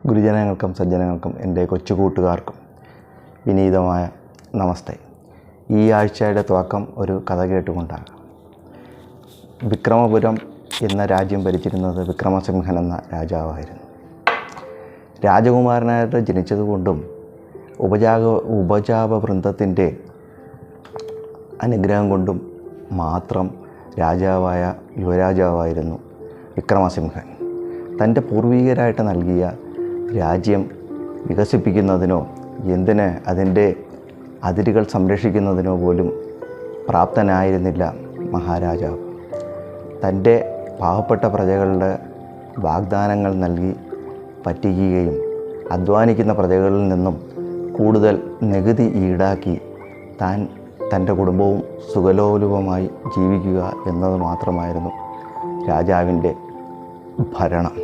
ഗുരുജനങ്ങൾക്കും സജ്ജനങ്ങൾക്കും എൻ്റെ കൊച്ചു കൂട്ടുകാർക്കും വിനീതമായ നമസ്തേ. ഈ ആഴ്ചയുടെ തുടക്കം ഒരു കഥ കേട്ടുകൊണ്ടാണ്. വിക്രമപുരം എന്ന രാജ്യം ഭരിച്ചിരുന്നത് വിക്രമസിംഹൻ എന്ന രാജാവായിരുന്നു. രാജകുമാരനായിട്ട് ജനിച്ചതുകൊണ്ടും ഉപജാപവൃന്ദത്തിൻ്റെ അനുഗ്രഹം കൊണ്ടും മാത്രം രാജാവായ യുവരാജാവായിരുന്നു വിക്രമസിംഹൻ. തൻ്റെ പൂർവികരായിട്ട് നൽകിയ രാജ്യം വികസിപ്പിക്കുന്നതിനോ എന്തിന് അതിൻ്റെ അതിരുകൾ സംരക്ഷിക്കുന്നതിനോ പോലും പ്രാപ്തനായിരുന്നില്ല മഹാരാജാവ്. തൻ്റെ പാവപ്പെട്ട പ്രജകളുടെ വാഗ്ദാനങ്ങൾ നൽകി പറ്റിക്കുകയും അധ്വാനിക്കുന്ന പ്രജകളിൽ നിന്നും കൂടുതൽ നികുതി ഈടാക്കി തൻ്റെ കുടുംബവും സുഖലോലുപമായി ജീവിക്കുക എന്നത് മാത്രമായിരുന്നു രാജാവിൻ്റെ ഭരണം.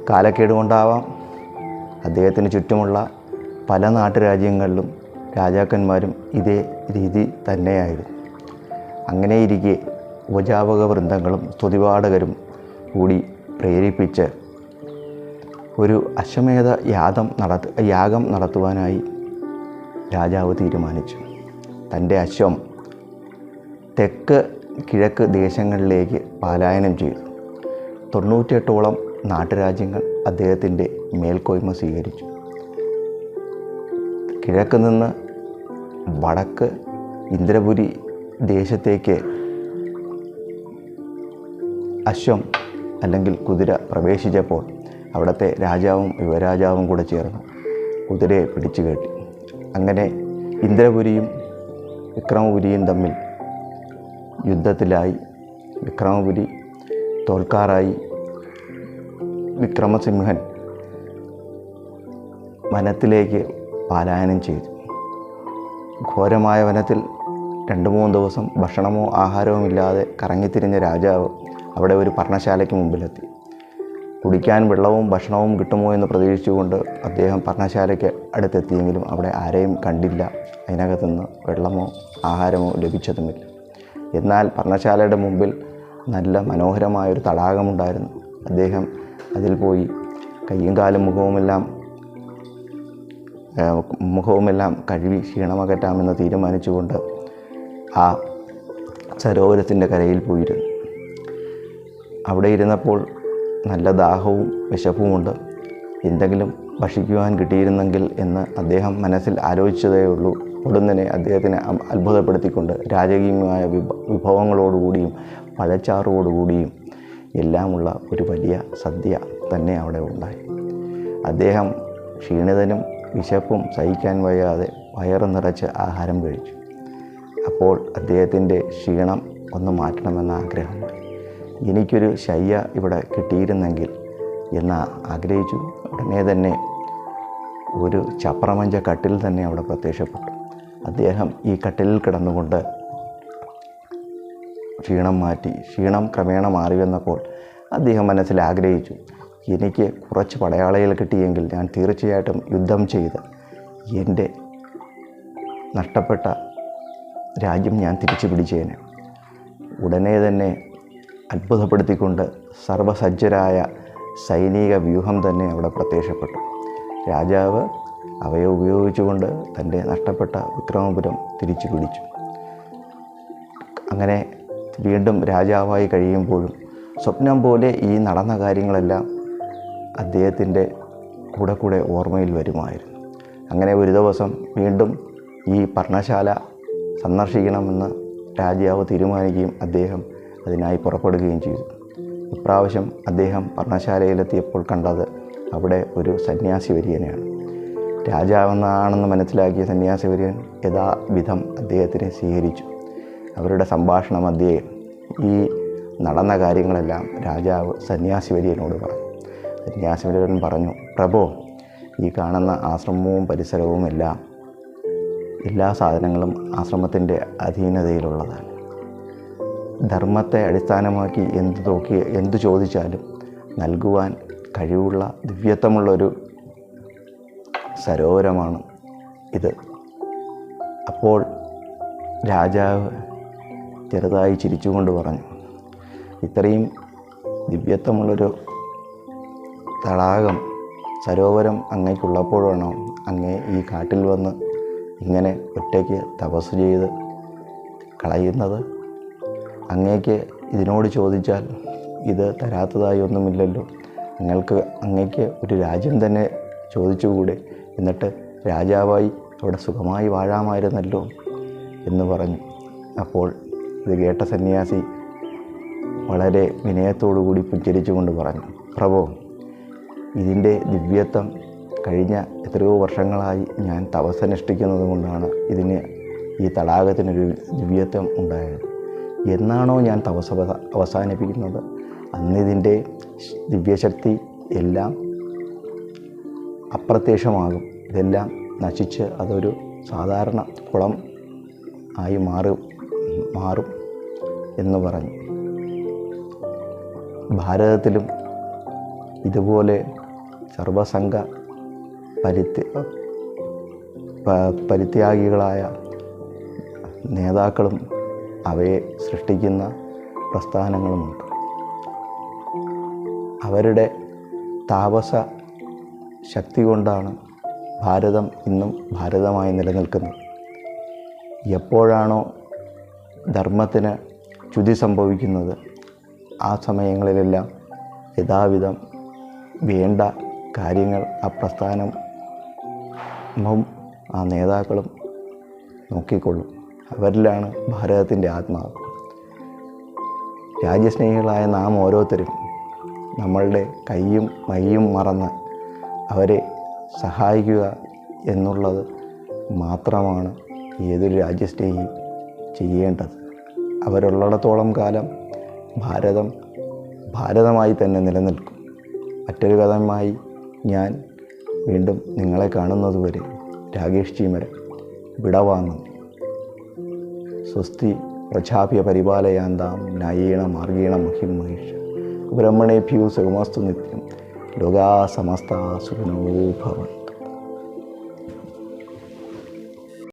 കാലക്കേട് കൊണ്ടാവാം അദ്ദേഹത്തിന് ചുറ്റുമുള്ള പല നാട്ടുരാജ്യങ്ങളിലും രാജാക്കന്മാരും ഇതേ രീതി തന്നെയായിരുന്നു. അങ്ങനെയിരിക്കെ ഉപജാപക വൃന്ദങ്ങളും സ്തുതിപാഠകരും കൂടി പ്രേരിപ്പിച്ച് ഒരു അശ്വമേധ യാഗം നടത്തുവാനായി രാജാവ് തീരുമാനിച്ചു. തൻ്റെ അശ്വം തെക്ക് കിഴക്ക് ദേശങ്ങളിലേക്ക് പലായനം ചെയ്തു. 98ഓളം നാട്ടുരാജ്യങ്ങൾ അദ്ദേഹത്തിൻ്റെ മേൽക്കോയ്മ സ്വീകരിച്ചു. കിഴക്ക് നിന്ന് വടക്ക് ഇന്ദ്രപുരി ദേശത്തേക്ക് അശ്വം അല്ലെങ്കിൽ കുതിര പ്രവേശിച്ചപ്പോൾ അവിടുത്തെ രാജാവും യുവരാജാവും കൂടെ ചേർന്ന് കുതിരയെ പിടിച്ചു കെട്ടി. അങ്ങനെ ഇന്ദ്രപുരിയും വിക്രമപുരിയും തമ്മിൽ യുദ്ധത്തിലായി. വിക്രമപുരി തോൽക്കാറായി. വിക്രമസിംഹൻ വനത്തിലേക്ക് പലായനം ചെയ്തു. ഘോരമായ വനത്തിൽ 2-3 ദിവസം ഭക്ഷണമോ ആഹാരവും ഇല്ലാതെ കറങ്ങിത്തിരിഞ്ഞ രാജാവ് അവിടെ ഒരു പർണശാലയ്ക്ക് മുമ്പിലെത്തി. കുടിക്കാൻ വെള്ളവും ഭക്ഷണവും കിട്ടുമോ എന്ന് പ്രതീക്ഷിച്ചുകൊണ്ട് അദ്ദേഹം പർണശാലയ്ക്ക് അടുത്തെത്തിയെങ്കിലും അവിടെ ആരെയും കണ്ടില്ല. അതിനകത്തുനിന്ന് വെള്ളമോ ആഹാരമോ ലഭിച്ചതുമില്ല. എന്നാൽ പർണശാലയുടെ മുമ്പിൽ നല്ല മനോഹരമായൊരു തടാകമുണ്ടായിരുന്നു. അദ്ദേഹം അതിൽ പോയി കയ്യും കാലും മുഖവുമെല്ലാം കഴുകി ക്ഷീണമകറ്റാമെന്ന് തീരുമാനിച്ചുകൊണ്ട് ആ സരോവരത്തിൻ്റെ കരയിൽ പോയിരുന്നു. അവിടെ ഇരുന്നപ്പോൾ നല്ല ദാഹവും വിശപ്പുമുണ്ട്. എന്തെങ്കിലും ഭക്ഷിക്കുവാൻ കിട്ടിയിരുന്നെങ്കിൽ എന്ന് അദ്ദേഹം മനസ്സിൽ ആലോചിച്ചതേ ഉള്ളൂ. ഉടനെ അദ്ദേഹത്തിനെ അത്ഭുതപ്പെടുത്തിക്കൊണ്ട് രാജകീയമായ വിഭവങ്ങളോടുകൂടിയും പഴച്ചാറോടുകൂടിയും എല്ലാമുള്ള ഒരു വലിയ സദ്യ തന്നെ അവിടെ ഉണ്ടായി. അദ്ദേഹം ക്ഷീണിതനും വിശപ്പും സഹിക്കാൻ വയ്യാതെ വയറ് നിറച്ച് ആഹാരം കഴിച്ചു. അപ്പോൾ അദ്ദേഹത്തിൻ്റെ ക്ഷീണം ഒന്ന് മാറ്റണമെന്ന ആഗ്രഹമായി. എനിക്കൊരു ശയ്യ ഇവിടെ കിട്ടിയിരുന്നെങ്കിൽ എന്ന് ആഗ്രഹിച്ചു. ഉടനെ തന്നെ ഒരു ചപ്രമഞ്ച കട്ടിൽ തന്നെ അവിടെ പ്രത്യക്ഷപ്പെട്ടു. അദ്ദേഹം ഈ കട്ടിലിൽ കിടന്നുകൊണ്ട് ക്ഷീണം ക്രമേണ മാറി വന്നപ്പോൾ അദ്ദേഹം മനസ്സിൽ ആഗ്രഹിച്ചു, എനിക്ക് കുറച്ച് പടയാളികൾ കിട്ടിയെങ്കിൽ ഞാൻ തീർച്ചയായിട്ടും യുദ്ധം ചെയ്ത് എൻ്റെ നഷ്ടപ്പെട്ട രാജ്യം ഞാൻ തിരിച്ചു പിടിച്ചേനെ. ഉടനെ തന്നെ അത്ഭുതപ്പെടുത്തിക്കൊണ്ട് സർവസജ്ജരായ സൈനിക വ്യൂഹം തന്നെ അവിടെ പ്രത്യക്ഷപ്പെട്ടു. രാജാവ് അവയെ ഉപയോഗിച്ചുകൊണ്ട് തൻ്റെ നഷ്ടപ്പെട്ട വിക്രമപുരം തിരിച്ചു പിടിച്ചു. അങ്ങനെ വീണ്ടും രാജാവായി കഴിയുമ്പോഴും സ്വപ്നം പോലെ ഈ നടന്ന കാര്യങ്ങളെല്ലാം അദ്ദേഹത്തിൻ്റെ കൂടെ ഓർമ്മയിൽ വരുമായിരുന്നു. അങ്ങനെ ഒരു ദിവസം വീണ്ടും ഈ പർണശാല സന്ദർശിക്കണമെന്ന് രാജാവ് തീരുമാനിക്കുകയും അദ്ദേഹം അതിനായി പുറപ്പെടുകയും ചെയ്തു. ഇപ്രാവശ്യം അദ്ദേഹം പർണശാലയിലെത്തിയപ്പോൾ കണ്ടത് അവിടെ ഒരു സന്യാസി വര്യനെയാണ്. രാജാവെന്നാണെന്ന് മനസ്സിലാക്കിയ സന്യാസി വര്യൻ യഥാവിധം അദ്ദേഹത്തിനെ സ്വീകരിച്ചു. അവരുടെ സംഭാഷണ മധ്യേ ഈ നടന്ന കാര്യങ്ങളെല്ലാം രാജാവ് സന്യാസി വര്യനോട് പറഞ്ഞു. സന്യാസി വര്യൻ പറഞ്ഞു, പ്രഭോ, ഈ കാണുന്ന ആശ്രമവും പരിസരവും എല്ലാ സാധനങ്ങളും ആശ്രമത്തിൻ്റെ അധീനതയിലുള്ളതാണ്. ധർമ്മത്തെ അടിസ്ഥാനമാക്കി എന്തു ചോദിച്ചാലും നൽകുവാൻ കഴിവുള്ള ദിവ്യത്വമുള്ളൊരു സരോവരമാണ് ഇത്. അപ്പോൾ രാജാവ് ചെറുതായി ചിരിച്ചുകൊണ്ട് പറഞ്ഞു, ഇത്രയും ദിവ്യത്വമുള്ളൊരു തടാകം സരോവരം അങ്ങേക്കുള്ളപ്പോഴാണോ അങ്ങേ ഈ കാട്ടിൽ വന്ന് ഇങ്ങനെ ഒറ്റയ്ക്ക് തപസ് ചെയ്ത് കളയുന്നത്? അങ്ങേക്ക് ഇതിനോട് ചോദിച്ചാൽ ഇത് തരാത്തതായി ഒന്നുമില്ലല്ലോ. അങ്ങേക്ക് ഒരു രാജ്യം തന്നെ ചോദിച്ചുകൂടെ? എന്നിട്ട് രാജാവായി അവിടെ സുഖമായി വാഴാമായിരുന്നല്ലോ എന്ന് പറഞ്ഞു. അപ്പോൾ ഇത് കേട്ട സന്യാസി വളരെ വിനയത്തോടുകൂടി പുഞ്ചിരിച്ചുകൊണ്ട് പറഞ്ഞു, പ്രഭോ, ഇതിൻ്റെ ദിവ്യത്വം കഴിഞ്ഞ എത്രയോ വർഷങ്ങളായി ഞാൻ തപസ്സനുഷ്ഠിക്കുന്നത് കൊണ്ടാണ് ഈ തടാകത്തിനൊരു ദിവ്യത്വം ഉണ്ടായത്. എന്നാണോ ഞാൻ തപസ് അവസാനിപ്പിക്കുന്നത് അന്നിതിൻ്റെ ദിവ്യശക്തി എല്ലാം അപ്രത്യക്ഷമാകും. ഇതെല്ലാം നശിച്ച് അതൊരു സാധാരണ കുളം ആയി മാറും എന്ന് പറഞ്ഞു. ഭാരതത്തിലും ഇതുപോലെ സർവസംഘ പരിത്യാഗികളായ നേതാക്കളും അവയെ സൃഷ്ടിക്കുന്ന പ്രസ്ഥാനങ്ങളുമുണ്ട്. അവരുടെ താപസ ശക്തി കൊണ്ടാണ് ഭാരതം ഇന്നും ഭാരതമായി നിലനിൽക്കുന്നത്. എപ്പോഴാണോ ധർമ്മത്തിന് ച്യുതി സംഭവിക്കുന്നത് ആ സമയങ്ങളിലെല്ലാം യഥാവിധം വേണ്ട കാര്യങ്ങൾ ആ പ്രസ്ഥാനവും ആ നേതാക്കളും നോക്കിക്കൊള്ളും. അവരിലാണ് ഭാരതത്തിൻ്റെ ആത്മാവ്. രാജ്യസ്നേഹികളായ നാം ഓരോരുത്തരും നമ്മളുടെ കൈയും മൈയും മറന്ന് അവരെ സഹായിക്കുക എന്നുള്ളത് മാത്രമാണ് ഏതൊരു രാജ്യസ്നേഹി ചെയ്യേണ്ടത്. അവരുള്ളിടത്തോളം കാലം ഭാരതമായി തന്നെ നിലനിൽക്കും. മറ്റൊരു കഥയുമായി ഞാൻ വീണ്ടും നിങ്ങളെ കാണുന്നതുവരെ രാകേഷ് ചീമര വിടവാങ്ങുന്നു. സ്വസ്തി പ്രജാഭ്യ പരിപാലയാന്താം ന്യായേണ മാർഗേണ മഹിം മഹേഷ ബ്രഹ്മണേഭ്യോ സുഖമസ്തു നിത്യം. ലോകാ സമസ്താ സുഖിനോ ഭവന്തു.